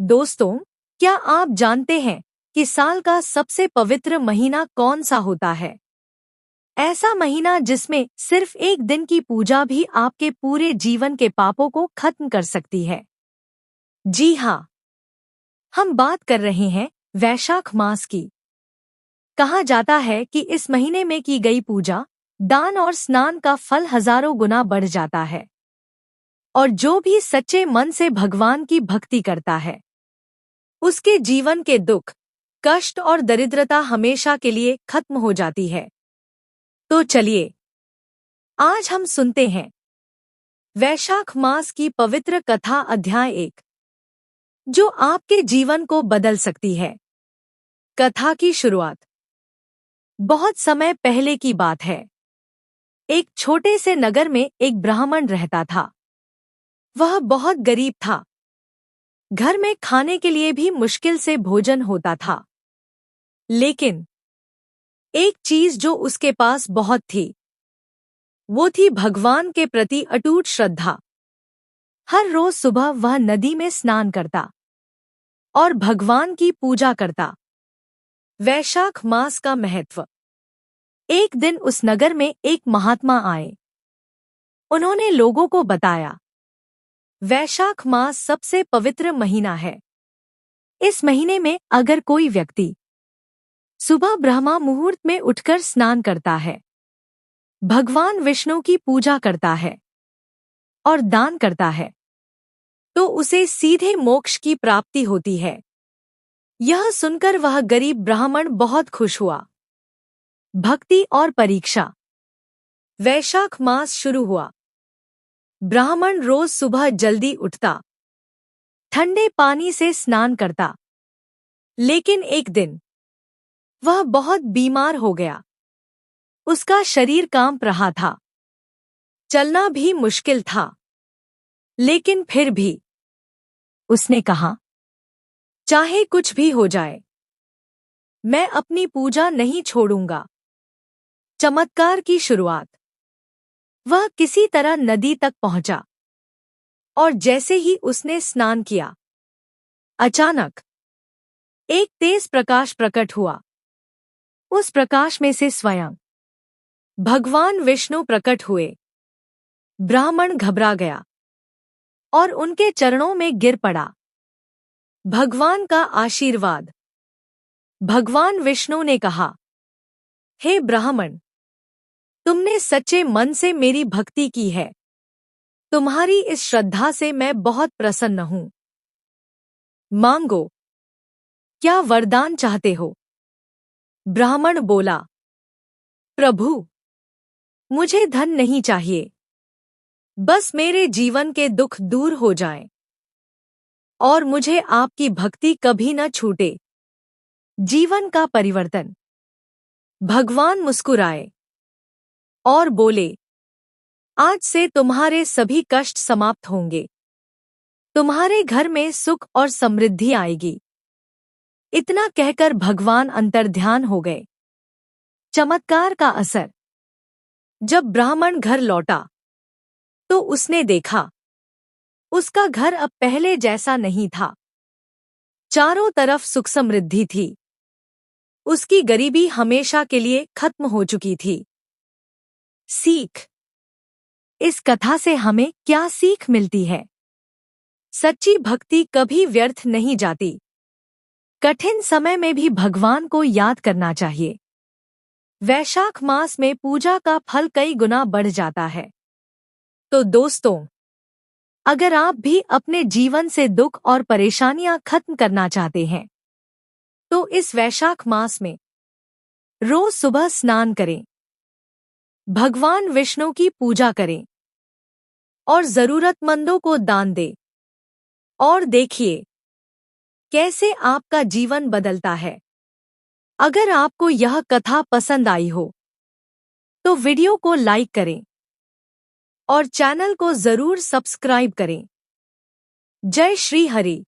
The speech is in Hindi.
दोस्तों, क्या आप जानते हैं कि साल का सबसे पवित्र महीना कौन सा होता है? ऐसा महीना जिसमें सिर्फ एक दिन की पूजा भी आपके पूरे जीवन के पापों को खत्म कर सकती है। जी हाँ, हम बात कर रहे हैं वैशाख मास की। कहा जाता है कि इस महीने में की गई पूजा, दान और स्नान का फल हजारों गुना बढ़ जाता है। और जो भी सच्चे मन से भगवान की भक्ति करता है, उसके जीवन के दुख, कष्ट और दरिद्रता हमेशा के लिए खत्म हो जाती है। तो चलिए, आज हम सुनते हैं वैशाख मास की पवित्र कथा अध्याय 1, जो आपके जीवन को बदल सकती है। कथा की शुरुआत बहुत समय पहले की बात है। एक छोटे से नगर में एक ब्राह्मण रहता था। वह बहुत गरीब था। घर में खाने के लिए भी मुश्किल से भोजन होता था। लेकिन एक चीज जो उसके पास बहुत थी, वो थी भगवान के प्रति अटूट श्रद्धा। हर रोज सुबह वह नदी में स्नान करता और भगवान की पूजा करता। वैशाख मास का महत्व। एक दिन उस नगर में एक महात्मा आए। उन्होंने लोगों को बताया, वैशाख मास सबसे पवित्र महीना है। इस महीने में अगर कोई व्यक्ति सुबह ब्रह्मा मुहूर्त में उठकर स्नान करता है, भगवान विष्णु की पूजा करता है और दान करता है, तो उसे सीधे मोक्ष की प्राप्ति होती है। यह सुनकर वह गरीब ब्राह्मण बहुत खुश हुआ। भक्ति और परीक्षा। वैशाख मास शुरू हुआ। ब्राह्मण रोज सुबह जल्दी उठता, ठंडे पानी से स्नान करता। लेकिन एक दिन वह बहुत बीमार हो गया। उसका शरीर कांप रहा था, चलना भी मुश्किल था। लेकिन फिर भी उसने कहा, चाहे कुछ भी हो जाए, मैं अपनी पूजा नहीं छोड़ूंगा। चमत्कार की शुरुआत। वह किसी तरह नदी तक पहुंचा और जैसे ही उसने स्नान किया, अचानक एक तेज प्रकाश प्रकट हुआ। उस प्रकाश में से स्वयं भगवान विष्णु प्रकट हुए। ब्राह्मण घबरा गया और उनके चरणों में गिर पड़ा। भगवान का आशीर्वाद। भगवान विष्णु ने कहा, हे ब्राह्मण, तुमने सच्चे मन से मेरी भक्ति की है। तुम्हारी इस श्रद्धा से मैं बहुत प्रसन्न हूं। मांगो, क्या वरदान चाहते हो? ब्राह्मण बोला, प्रभु, मुझे धन नहीं चाहिए, बस मेरे जीवन के दुख दूर हो जाएं और मुझे आपकी भक्ति कभी न छूटे। जीवन का परिवर्तन। भगवान मुस्कुराए और बोले, आज से तुम्हारे सभी कष्ट समाप्त होंगे। तुम्हारे घर में सुख और समृद्धि आएगी। इतना कहकर भगवान अंतर्ध्यान हो गए। चमत्कार का असर। जब ब्राह्मण घर लौटा तो उसने देखा, उसका घर अब पहले जैसा नहीं था। चारों तरफ सुख समृद्धि थी। उसकी गरीबी हमेशा के लिए खत्म हो चुकी थी। सीख। इस कथा से हमें क्या सीख मिलती है? सच्ची भक्ति कभी व्यर्थ नहीं जाती। कठिन समय में भी भगवान को याद करना चाहिए। वैशाख मास में पूजा का फल कई गुना बढ़ जाता है। तो दोस्तों, अगर आप भी अपने जीवन से दुख और परेशानियां खत्म करना चाहते हैं, तो इस वैशाख मास में रोज सुबह स्नान करें, भगवान विष्णु की पूजा करें और जरूरतमंदों को दान दें। और देखिए कैसे आपका जीवन बदलता है। अगर आपको यह कथा पसंद आई हो, तो वीडियो को लाइक करें और चैनल को जरूर सब्सक्राइब करें। जय श्री हरि।